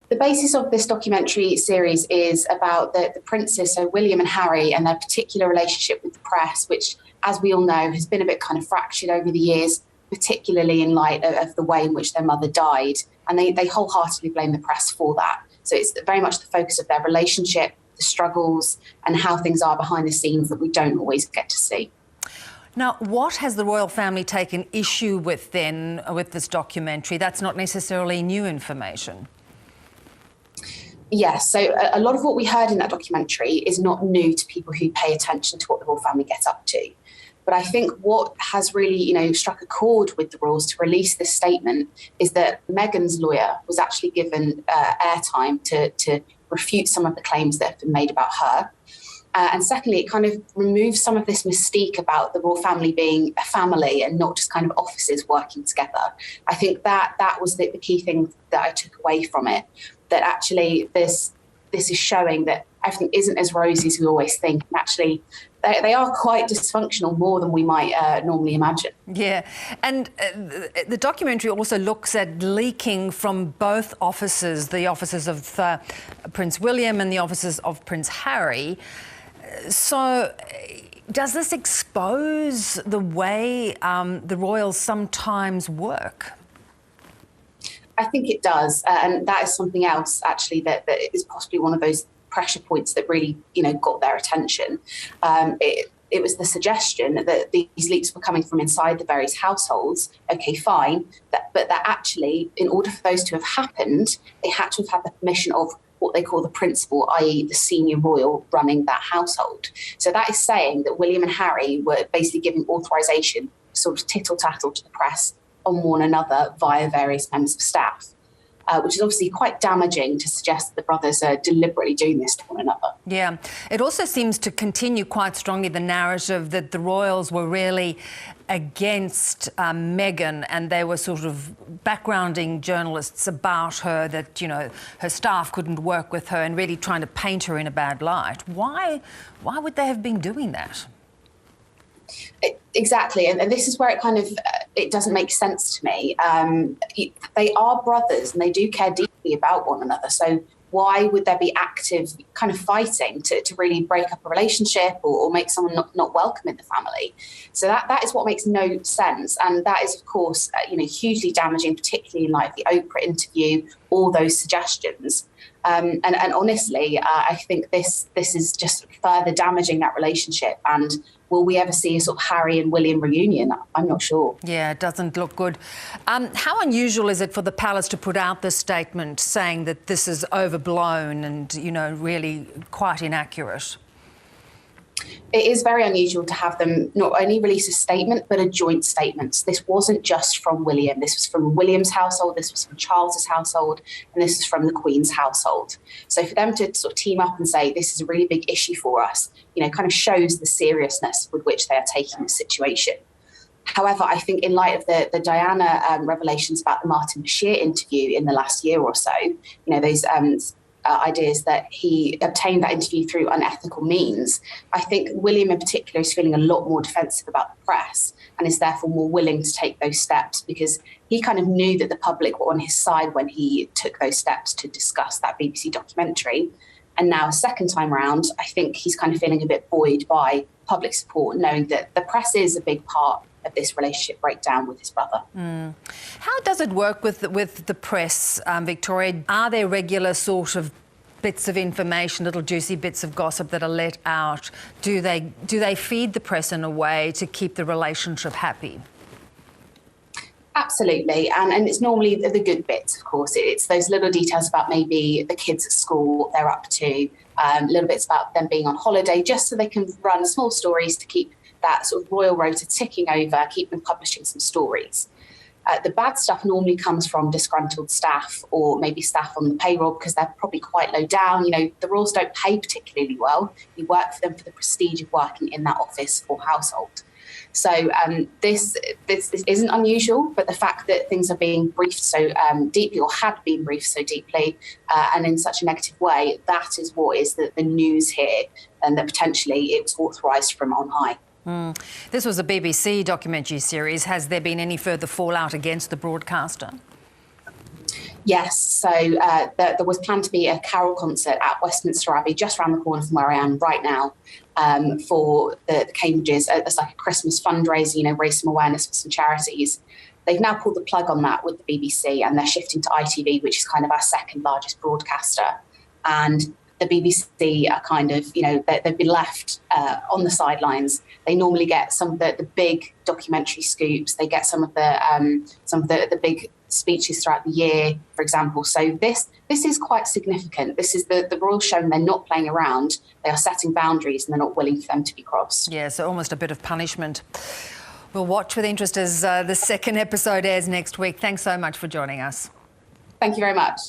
The basis of this documentary series is about the princes, so William and Harry, and their particular relationship with the press, which, as we all know, has been a bit kind of fractured over the years, particularly in light of the way in which their mother died. And they wholeheartedly blame the press for that. So it's very much the focus of their relationship, the struggles, and how things are behind the scenes that we don't always get to see. Now, what has the royal family taken issue with then with this documentary? That's not necessarily new information. Yes, so a lot of what we heard in that documentary is not new to people who pay attention to what the royal family gets up to. But I think what has really, struck a chord with the royals to release this statement is that Meghan's lawyer was actually given airtime to refute some of the claims that have been made about her. And secondly, it kind of removes some of this mystique about the royal family being a family and not just kind of offices working together. I think that was the key thing that I took away from it, that actually this is showing that everything isn't as rosy as we always think. And actually, they are quite dysfunctional, more than we might normally imagine. Yeah, and the documentary also looks at leaking from both offices, the offices of Prince William and the offices of Prince Harry. So does this expose the way the royals sometimes work? I think it does. And that is something else, actually, that is possibly one of those pressure points that really, got their attention. It was the suggestion that these leaks were coming from inside the various households. Okay, fine. But that actually, in order for those to have happened, they had to have had the permission of what they call the principal, i.e. the senior royal running that household. So that is saying that William and Harry were basically giving authorisation, sort of tittle-tattle to the press on one another via various members of staff, which is obviously quite damaging to suggest that the brothers are deliberately doing this to one another. Yeah. It also seems to continue quite strongly the narrative that the royals were really against Meghan, and they were sort of backgrounding journalists about her, that, her staff couldn't work with her and really trying to paint her in a bad light. Why would they have been doing that? Exactly, and this is where it kind of it doesn't make sense to me. They are brothers and they do care deeply about one another. So why would there be active kind of fighting to really break up a relationship or make someone not welcome in the family? So that is what makes no sense, and that is, of course, hugely damaging, particularly in light of the Oprah interview, all those suggestions. And honestly, I think this is just further damaging that relationship. And will we ever see a sort of Harry and William reunion? I'm not sure. Yeah, it doesn't look good. How unusual is it for the palace to put out this statement saying that this is overblown and, really quite inaccurate? It is very unusual to have them not only release a statement, but a joint statement. This wasn't just from William. This was from William's household, this was from Charles's household, and this is from the Queen's household. So for them to sort of team up and say, this is a really big issue for us, kind of shows the seriousness with which they are taking the situation. However, I think in light of the Diana revelations about the Martin Bashir interview in the last year or so, those ideas that he obtained that interview through unethical means, I think William in particular is feeling a lot more defensive about the press and is therefore more willing to take those steps, because he kind of knew that the public were on his side when he took those steps to discuss that BBC documentary. And now, a second time around, I think he's kind of feeling a bit buoyed by public support, knowing that the press is a big part of this relationship breakdown with his brother. How does it work with the press, Victoria? Are there regular sort of bits of information, little juicy bits of gossip that are let out? Do they feed the press in a way to keep the relationship happy? Absolutely, and it's normally the good bits, of course. It's those little details about maybe the kids at school, what they're up to, little bits about them being on holiday, just so they can run small stories to keep that sort of royal rota ticking over, keep them publishing some stories. The bad stuff normally comes from disgruntled staff or maybe staff on the payroll, because they're probably quite low down. The royals don't pay particularly well. You work for them for the prestige of working in that office or household. So this isn't unusual, but the fact that things are being briefed so deeply, or had been briefed so deeply and in such a negative way, that is what is the news here, and that potentially it was authorised from on high. This was a BBC documentary series. Has there been any further fallout against the broadcaster? Yes, so there was planned to be a carol concert at Westminster Abbey, just around the corner from where I am right now, for the Cambridges as like a Christmas fundraiser, raise some awareness for some charities. They've now pulled the plug on that with the BBC, and they're shifting to ITV, which is kind of our second largest broadcaster. And the BBC are kind of, they've been left on the sidelines. They normally get some of the big documentary scoops. They get some of the big speeches throughout the year, for example. So this is quite significant. This is the Royal showing they're not playing around. They are setting boundaries, and they're not willing for them to be crossed. Yeah, so almost a bit of punishment. We'll watch with interest as the second episode airs next week. Thanks so much for joining us. Thank you very much.